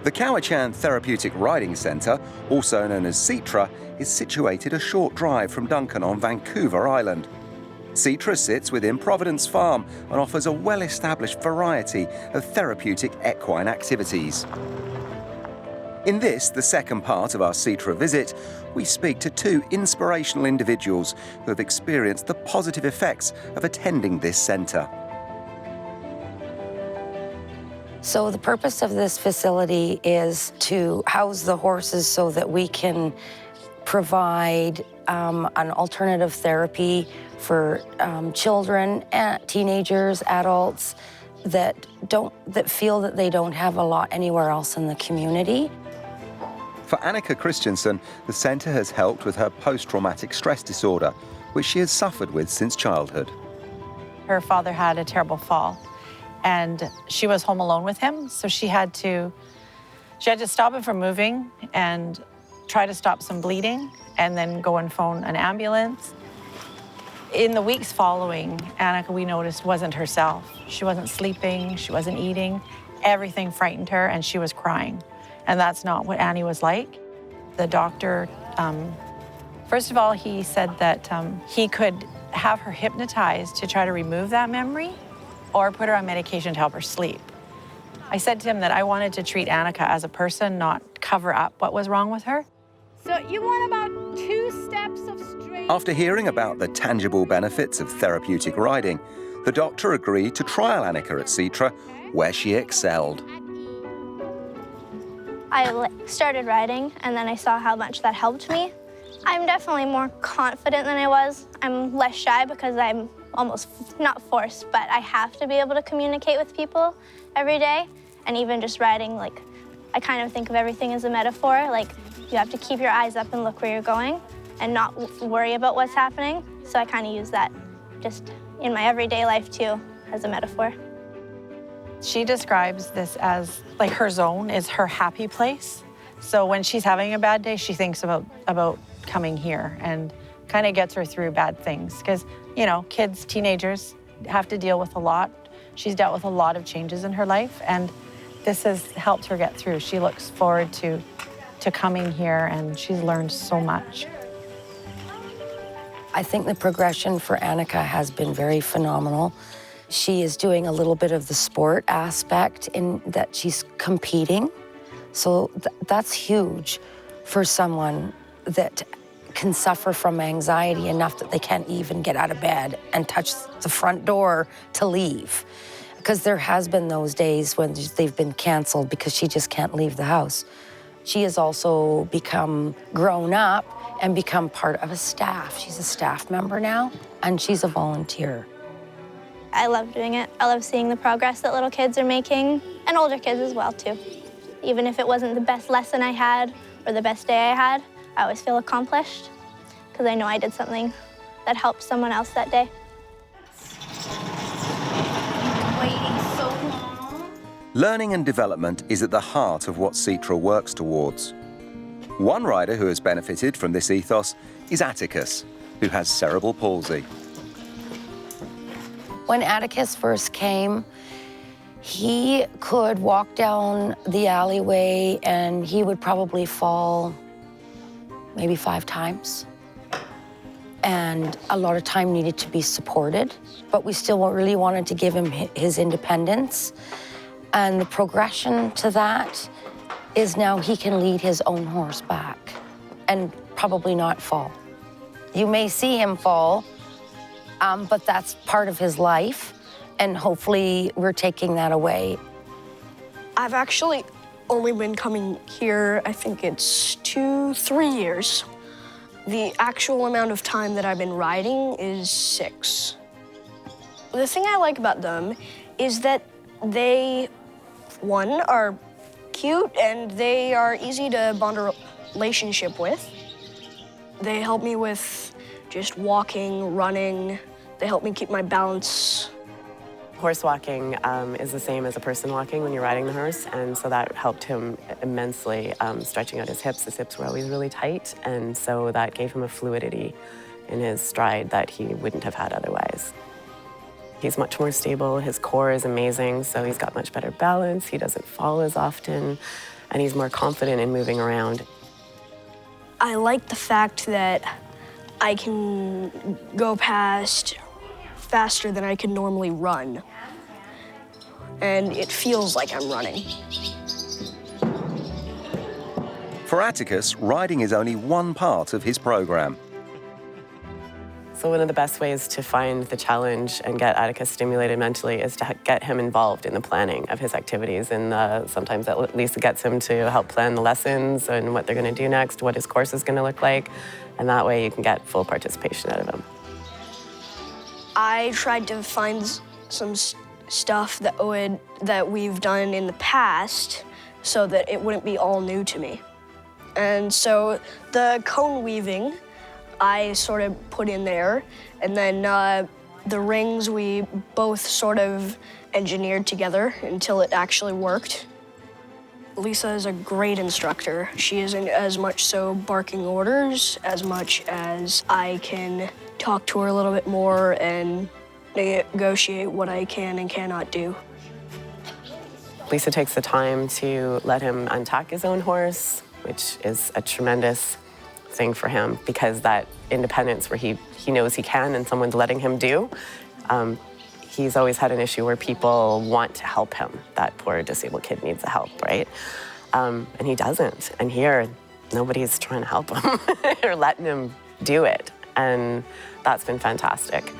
The Cowichan Therapeutic Riding Centre, also known as Citra, is situated a short drive from Duncan on Vancouver Island. Citra sits within Providence Farm and offers a well-established variety of therapeutic equine activities. In this, the second part of our Citra visit, we speak to two inspirational individuals who have experienced the positive effects of attending this centre. So the purpose of this facility is to house the horses so that we can provide an alternative therapy for children, teenagers, adults that feel that they don't have a lot anywhere else in the community. For Annika Christensen, the centre has helped with her post-traumatic stress disorder, which she has suffered with since childhood. Her father had a terrible fall, and she was home alone with him, so she had to stop him from moving and try to stop some bleeding, and then go and phone an ambulance. In the weeks following, Annika, we noticed, wasn't herself. She wasn't sleeping, she wasn't eating. Everything frightened her, and she was crying. And that's not what Annie was like. The doctor, first of all, he said that he could have her hypnotized to try to remove that memory or put her on medication to help her sleep. I said to him that I wanted to treat Annika as a person, not cover up what was wrong with her. So you want about 2 steps of straight. After hearing about the tangible benefits of therapeutic riding, the doctor agreed to trial Annika at Citra, where she excelled. I started riding, and then I saw how much that helped me. I'm definitely more confident than I was. I'm less shy because I'm almost not forced, but I have to be able to communicate with people every day. And even just riding, like, I kind of think of everything as a metaphor. Like, you have to keep your eyes up and look where you're going and not worry about what's happening. So I kind of use that just in my everyday life, too, as a metaphor. She describes this as, like, her zone is her happy place. So when she's having a bad day, she thinks about coming here, and kind of gets her through bad things. Because, you know, kids, teenagers have to deal with a lot. She's dealt with a lot of changes in her life, and this has helped her get through. She looks forward to coming here, and she's learned so much. I think the progression for Annika has been very phenomenal. She is doing a little bit of the sport aspect in that she's competing. So that's huge for someone that can suffer from anxiety enough that they can't even get out of bed and touch the front door to leave. Because there has been those days when they've been canceled because she just can't leave the house. She has also become grown up and become part of a staff. She's a staff member now, and she's a volunteer. I love doing it. I love seeing the progress that little kids are making, and older kids as well, too. Even if it wasn't the best lesson I had or the best day I had, I always feel accomplished because I know I did something that helped someone else that day. Waiting so long. Learning and development is at the heart of what Citra works towards. One rider who has benefited from this ethos is Atticus, who has cerebral palsy. When Atticus first came, he could walk down the alleyway and he would probably fall maybe 5 times. And a lot of time needed to be supported, but we still really wanted to give him his independence. And the progression to that is now he can lead his own horse back and probably not fall. You may see him fall, but that's part of his life, and hopefully we're taking that away. I've actually only been coming here, I think it's 2-3 years. The actual amount of time that I've been riding is 6. The thing I like about them is that they, one, are cute and they are easy to bond a relationship with. They help me with just walking, running. They help me keep my balance. Horse walking is the same as a person walking when you're riding the horse, and so that helped him immensely, stretching out his hips. His hips were always really tight, and so that gave him a fluidity in his stride that he wouldn't have had otherwise. He's much more stable, his core is amazing, so he's got much better balance, he doesn't fall as often, and he's more confident in moving around. I like the fact that I can go past faster than I can normally run, and it feels like I'm running. For Atticus, riding is only one part of his program. So one of the best ways to find the challenge and get Atticus stimulated mentally is to get him involved in the planning of his activities. And sometimes at least it gets him to help plan the lessons and what they're going to do next, what his course is going to look like. And that way you can get full participation out of him. I tried to find some stuff that we've done in the past so that it wouldn't be all new to me. And so the cone weaving, I sort of put in there, and then the rings we both sort of engineered together until it actually worked. Lisa is a great instructor. She isn't as much so barking orders as much as I can talk to her a little bit more and negotiate what I can and cannot do. Lisa takes the time to let him untack his own horse, which is a tremendous thing for him, because that independence where he knows he can and someone's letting him do, he's always had an issue where people want to help him. That poor disabled kid needs the help, right? And he doesn't. And here, nobody's trying to help him or letting him do it. And that's been fantastic.